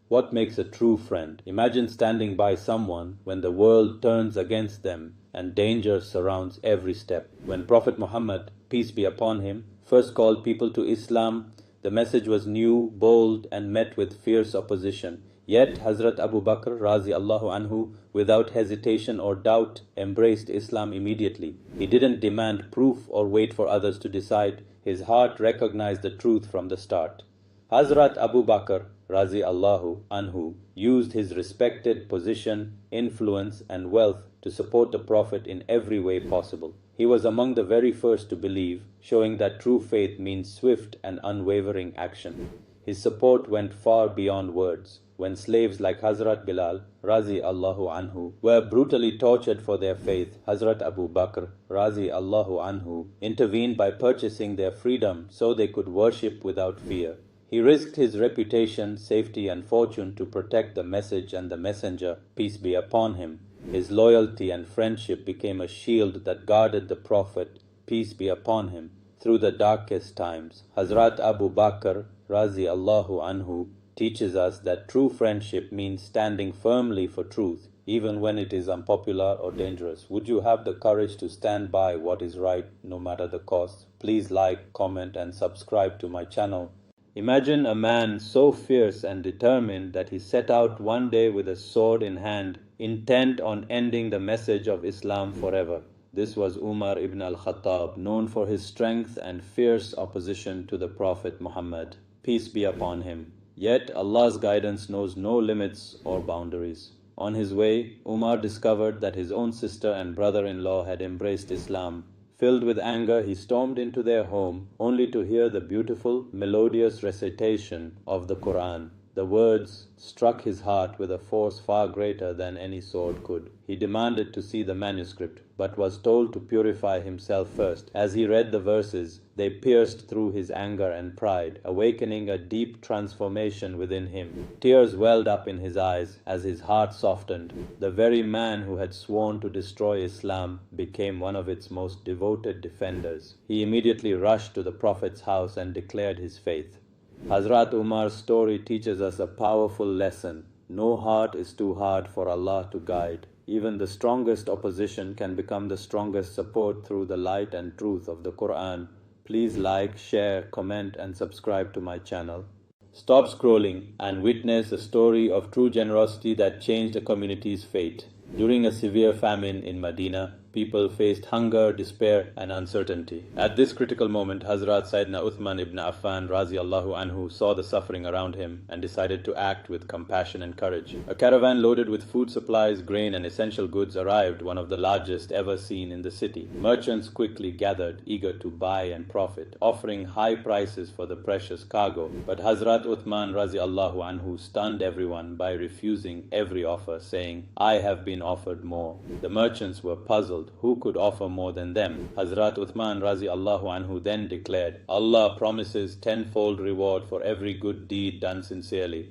What makes a true friend? Imagine standing by someone when the world turns against them and danger surrounds every step. When Prophet Muhammad, peace be upon him, first called people to Islam, the message was new, bold, and met with fierce opposition. Yet Hazrat Abu Bakr Allahu anhu, without hesitation or doubt, embraced Islam immediately. He didn't demand proof or wait for others to decide. His heart recognized the truth from the start. Hazrat Abu Bakr Allahu anhu used his respected position, influence, and wealth to support the Prophet in every way possible. He was among the very first to believe, showing that true faith means swift and unwavering action. His support went far beyond words. When slaves like Hazrat Bilal Allahu anhu were brutally tortured for their faith, Hazrat Abu Bakr Allahu anhu intervened by purchasing their freedom so they could worship without fear. He risked his reputation, safety, and fortune to protect the message and the messenger, peace be upon him. His loyalty and friendship became a shield that guarded the Prophet, peace be upon him, through the darkest times. Hazrat Abu Bakr Allahu anhu teaches us that true friendship means standing firmly for truth, even when it is unpopular or dangerous. Would you have the courage to stand by what is right, no matter the cost? Please like, comment, and subscribe to my channel. Imagine a man so fierce and determined that he set out one day with a sword in hand, intent on ending the message of Islam forever. This was Umar ibn al-Khattab, known for his strength and fierce opposition to the Prophet Muhammad, peace be upon him. Yet Allah's guidance knows no limits or boundaries. On his way, Umar discovered that his own sister and brother-in-law had embraced Islam. Filled with anger, he stormed into their home, only to hear the beautiful, melodious recitation of the Quran. The words struck his heart with a force far greater than any sword could. He demanded to see the manuscript, but was told to purify himself first. As he read the verses, they pierced through his anger and pride, awakening a deep transformation within him. Tears welled up in his eyes as his heart softened. The very man who had sworn to destroy Islam became one of its most devoted defenders. He immediately rushed to the Prophet's house and declared his faith. Hazrat Umar's story teaches us a powerful lesson. No heart is too hard for Allah to guide. Even the strongest opposition can become the strongest support through the light and truth of the Quran. Please like, share, comment, and subscribe to my channel. Stop scrolling and witness a story of true generosity that changed a community's fate. During a severe famine in Medina, people faced hunger, despair, and uncertainty. At this critical moment, Hazrat Uthman ibn Affan Allahu anhu saw the suffering around him and decided to act with compassion and courage. A caravan loaded with food supplies, grain, and essential goods arrived, one of the largest ever seen in the city. Merchants quickly gathered, eager to buy and profit, offering high prices for the precious cargo. But Hazrat Uthman Allahu anhu stunned everyone by refusing every offer, saying, "I have been offered more." The merchants were puzzled. Who could offer more than them? Hazrat Uthman Allahu anhu then declared, "Allah promises tenfold reward for every good deed done sincerely."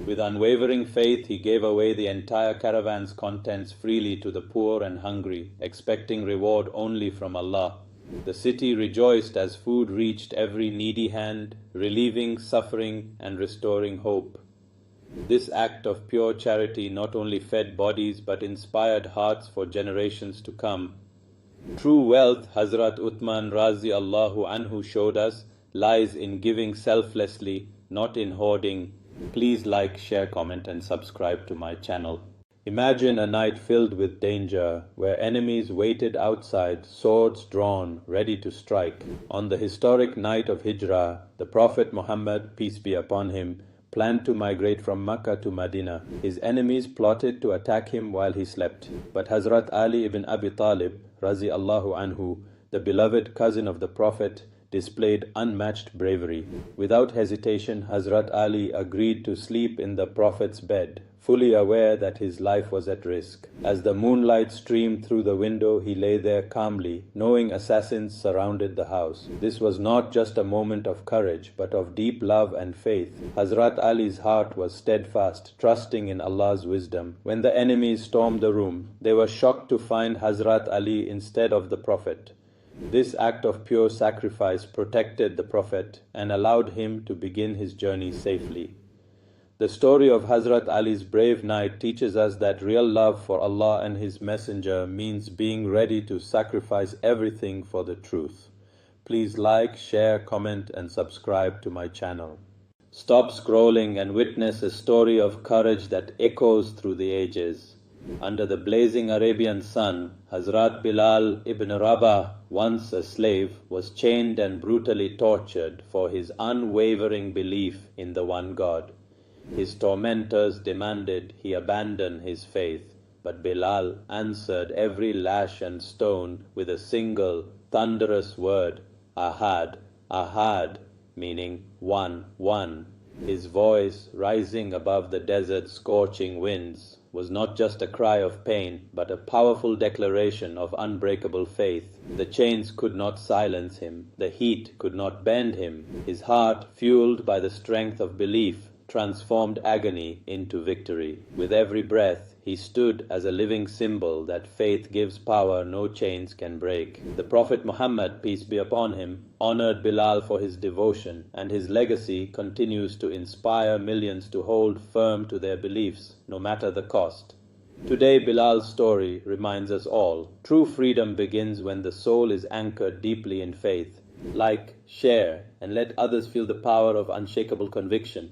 With unwavering faith, he gave away the entire caravan's contents freely to the poor and hungry, expecting reward only from Allah. The city rejoiced as food reached every needy hand, relieving suffering and restoring hope. This act of pure charity not only fed bodies but inspired hearts for generations to come. True wealth, Hazrat Uthman Allahu anhu showed us, lies in giving selflessly, not in hoarding. Please like, share, comment, and subscribe to my channel. Imagine a night filled with danger, where enemies waited outside, swords drawn, ready to strike. On the historic night of Hijrah, the Prophet Muhammad, peace be upon him, planned to migrate from Makkah to Medina. His enemies plotted to attack him while he slept. But Hazrat Ali ibn Abi Talib, Allahu anhu, the beloved cousin of the Prophet, displayed unmatched bravery. Without hesitation, Hazrat Ali agreed to sleep in the Prophet's bed, fully aware that his life was at risk. As the moonlight streamed through the window, he lay there calmly, knowing assassins surrounded the house. This was not just a moment of courage, but of deep love and faith. Hazrat Ali's heart was steadfast, trusting in Allah's wisdom. When the enemies stormed the room, they were shocked to find Hazrat Ali instead of the Prophet. This act of pure sacrifice protected the Prophet and allowed him to begin his journey safely. The story of Hazrat Ali's brave night teaches us that real love for Allah and His Messenger means being ready to sacrifice everything for the truth. Please like, share, comment and subscribe to my channel. Stop scrolling and witness a story of courage that echoes through the ages. Under the blazing Arabian sun, Hazrat Bilal Ibnaba, once a slave, was chained and brutally tortured for his unwavering belief in the one God. His tormentors demanded he abandon his faith, but Bilal answered every lash and stone with a single, thunderous word, Ahad, Ahad, meaning one, one. His voice, rising above the desert's scorching winds, was not just a cry of pain, but a powerful declaration of unbreakable faith. The chains could not silence him, the heat could not bend him. His heart, fueled by the strength of belief, transformed agony into victory. With every breath, he stood as a living symbol that faith gives power no chains can break. The Prophet Muhammad, peace be upon him, honored Bilal for his devotion, and his legacy continues to inspire millions to hold firm to their beliefs, no matter the cost. Today, Bilal's story reminds us all, true freedom begins when the soul is anchored deeply in faith. Like, share, and let others feel the power of unshakable conviction.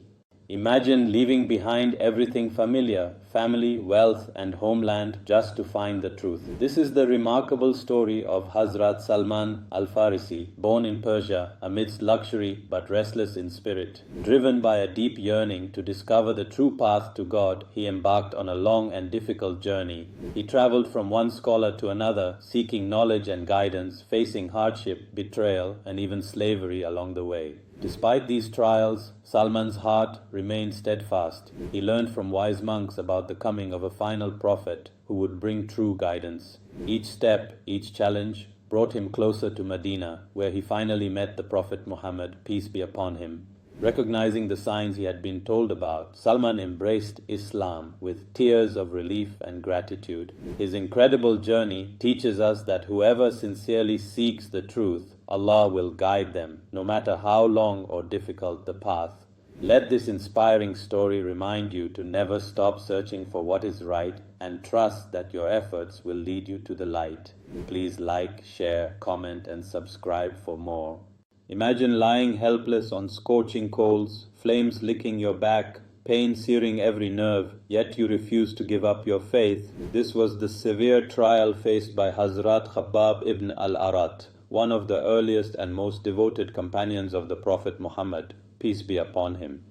Imagine leaving behind everything familiar, family, wealth and homeland just to find the truth. This is the remarkable story of Hazrat Salman AlFarisi, born in Persia amidst luxury but restless in spirit. Driven by a deep yearning to discover the true path to God, he embarked on a long and difficult journey. He traveled from one scholar to another, seeking knowledge and guidance, facing hardship, betrayal and even slavery along the way. Despite these trials, Salman's heart remained steadfast. He learned from wise monks about the coming of a final prophet who would bring true guidance. Each step, each challenge, brought him closer to Medina, where he finally met the Prophet Muhammad, peace be upon him. Recognizing the signs he had been told about, Salman embraced Islam with tears of relief and gratitude. His incredible journey teaches us that whoever sincerely seeks the truth, Allah will guide them, no matter how long or difficult the path. Let this inspiring story remind you to never stop searching for what is right and trust that your efforts will lead you to the light. Please like, share, comment and subscribe for more. Imagine lying helpless on scorching coals, flames licking your back, pain searing every nerve, yet you refuse to give up your faith. This was the severe trial faced by Hazrat Kabab ibn AlAarat, one of the earliest and most devoted companions of the Prophet Muhammad, peace be upon him.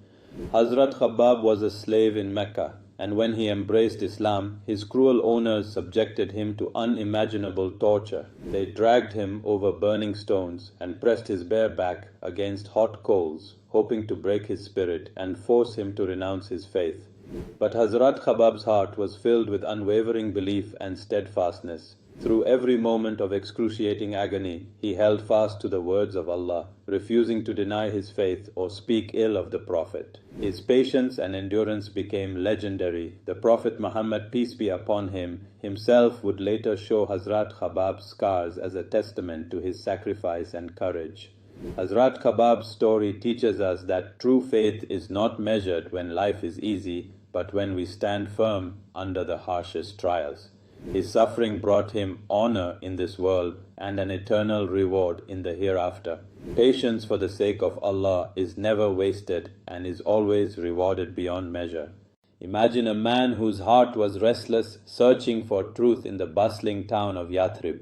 Hazrat Kabab was a slave in Mecca, and when he embraced Islam, his cruel owners subjected him to unimaginable torture. They dragged him over burning stones and pressed his bare back against hot coals, hoping to break his spirit and force him to renounce his faith. But Hazrat Kabab's heart was filled with unwavering belief and steadfastness. Through every moment of excruciating agony, he held fast to the words of Allah, refusing to deny his faith or speak ill of the Prophet. His patience and endurance became legendary. The Prophet Muhammad, peace be upon him, himself would later show Hazrat Kabab's scars as a testament to his sacrifice and courage. Hazrat Kabab's story teaches us that true faith is not measured when life is easy, but when we stand firm under the harshest trials. His suffering brought him honor in this world and an eternal reward in the hereafter. Patience for the sake of Allah is never wasted and is always rewarded beyond measure. Imagine a man whose heart was restless, searching for truth in the bustling town of Yathrib.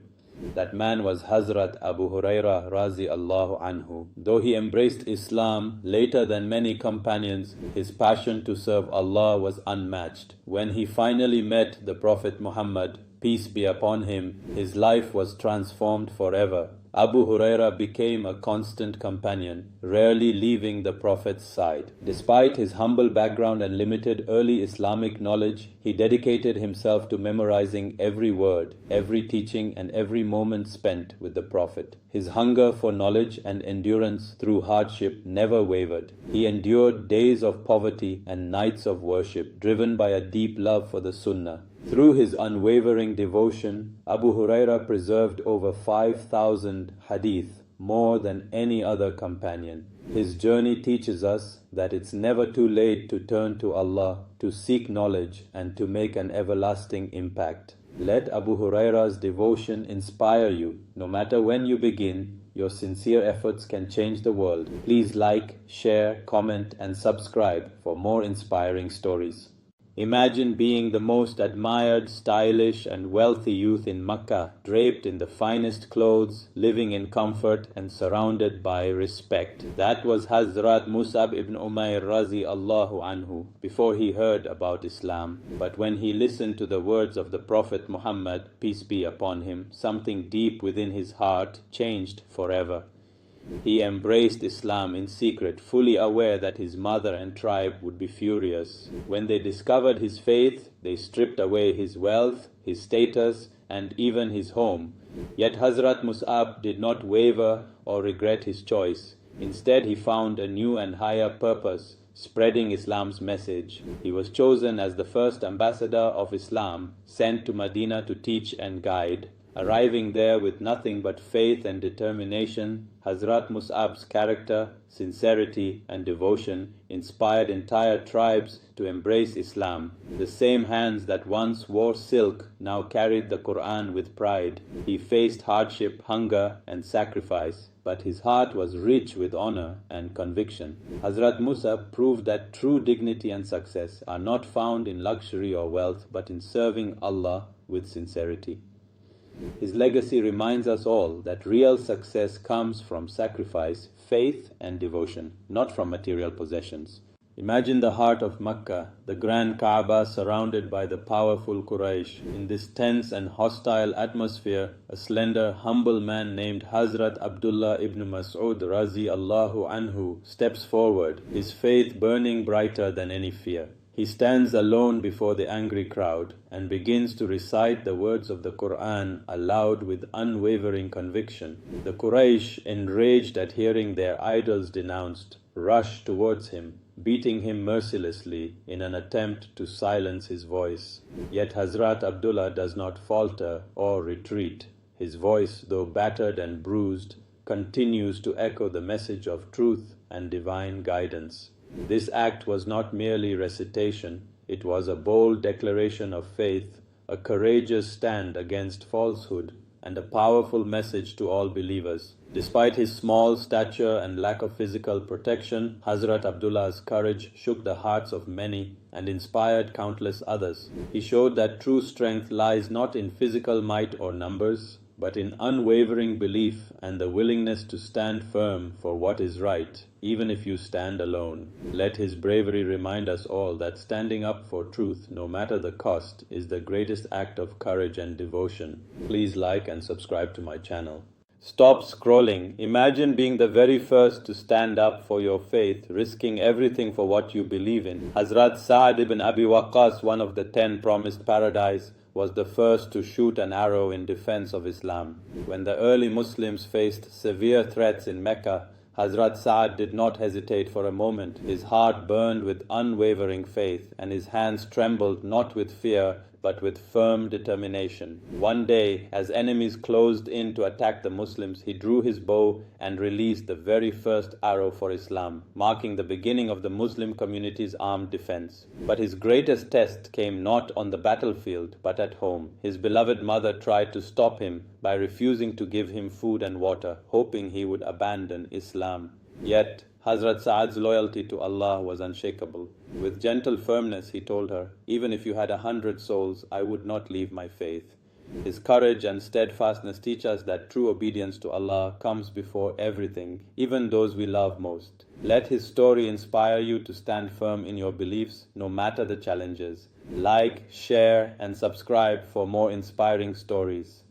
That man was Hazrat Abu Hurera Razi Allahu Anhu. Though he embraced Islam later than many companions, his passion to serve Allah was unmatched. When he finally met the Prophet Muhammad, peace be upon him, his life was transformed forever. Abu Hurera became a constant companion, rarely leaving the Prophet's side. Despite his humble background and limited early Islamic knowledge, he dedicated himself to memorizing every word, every teaching and every moment spent with the Prophet. His hunger for knowledge and endurance through hardship never wavered. He endured days of poverty and nights of worship, driven by a deep love for the Sunnah. Through his unwavering devotion, Abu Huraira preserved over 5,000 hadith, more than any other companion. His journey teaches us that it's never too late to turn to Allah, to seek knowledge, and to make an everlasting impact. Let Abu Huraira's devotion inspire you. No matter when you begin, your sincere efforts can change the world. Please like, share, comment, and subscribe for more inspiring stories. Imagine being the most admired, stylish, and wealthy youth in Makkah, draped in the finest clothes, living in comfort, and surrounded by respect. That was Hazrat Musab ibn Umair Allahu anhu before he heard about Islam. But when he listened to the words of the Prophet Muhammad, peace be upon him, something deep within his heart changed forever. He embraced Islam in secret, fully aware that his mother and tribe would be furious. When they discovered his faith, they stripped away his wealth, his status, and even his home. Yet Hazrat Musab did not waver or regret his choice. Instead, he found a new and higher purpose, spreading Islam's message. He was chosen as the first ambassador of Islam, sent to Medina to teach and guide. Arriving there with nothing but faith and determination, Hazrat Musab's character, sincerity, and devotion inspired entire tribes to embrace Islam. The same hands that once wore silk now carried the Quran with pride. He faced hardship, hunger, and sacrifice, but his heart was rich with honor and conviction. Hazrat Musab proved that true dignity and success are not found in luxury or wealth, but in serving Allah with sincerity. His legacy reminds us all that real success comes from sacrifice, faith, and devotion, not from material possessions. Imagine the heart of Makkah, the grand Kaaba surrounded by the powerful Quraysh. In this tense and hostile atmosphere, a slender, humble man named Hazrat Abdullah ibn Mas'ud Allahu anhu steps forward, his faith burning brighter than any fear. He stands alone before the angry crowd and begins to recite the words of the Quran aloud with unwavering conviction. The Quraysh, enraged at hearing their idols denounced, rush towards him, beating him mercilessly in an attempt to silence his voice. Yet Hazrat Abdullah does not falter or retreat. His voice, though battered and bruised, continues to echo the message of truth and divine guidance. This act was not merely recitation, it was a bold declaration of faith, a courageous stand against falsehood, and a powerful message to all believers. Despite his small stature and lack of physical protection, Hazrat Abdullah's courage shook the hearts of many and inspired countless others. He showed that true strength lies not in physical might or numbers, but in unwavering belief and the willingness to stand firm for what is right, even if you stand alone. Let his bravery remind us all that standing up for truth, no matter the cost, is the greatest act of courage and devotion. Please like and subscribe to my channel. Stop scrolling. Imagine being the very first to stand up for your faith, risking everything for what you believe in. Hazrat Sa'd ibn Abi Waqqas, one of the 10 promised paradise, was the first to shoot an arrow in defense of Islam. When the early Muslims faced severe threats in Mecca, Hazrat Sa'd did not hesitate for a moment. His heart burned with unwavering faith, and his hands trembled not with fear, but with firm determination. One day, as enemies closed in to attack the Muslims, he drew his bow and released the very first arrow for Islam, marking the beginning of the Muslim community's armed defense. But his greatest test came not on the battlefield, but at home. His beloved mother tried to stop him by refusing to give him food and water, hoping he would abandon Islam. Yet, Hazrat Sa'd's loyalty to Allah was unshakable. With gentle firmness, he told her, "Even if you had 100 souls, I would not leave my faith." His courage and steadfastness teach us that true obedience to Allah comes before everything, even those we love most. Let his story inspire you to stand firm in your beliefs, no matter the challenges. Like, share, and subscribe for more inspiring stories.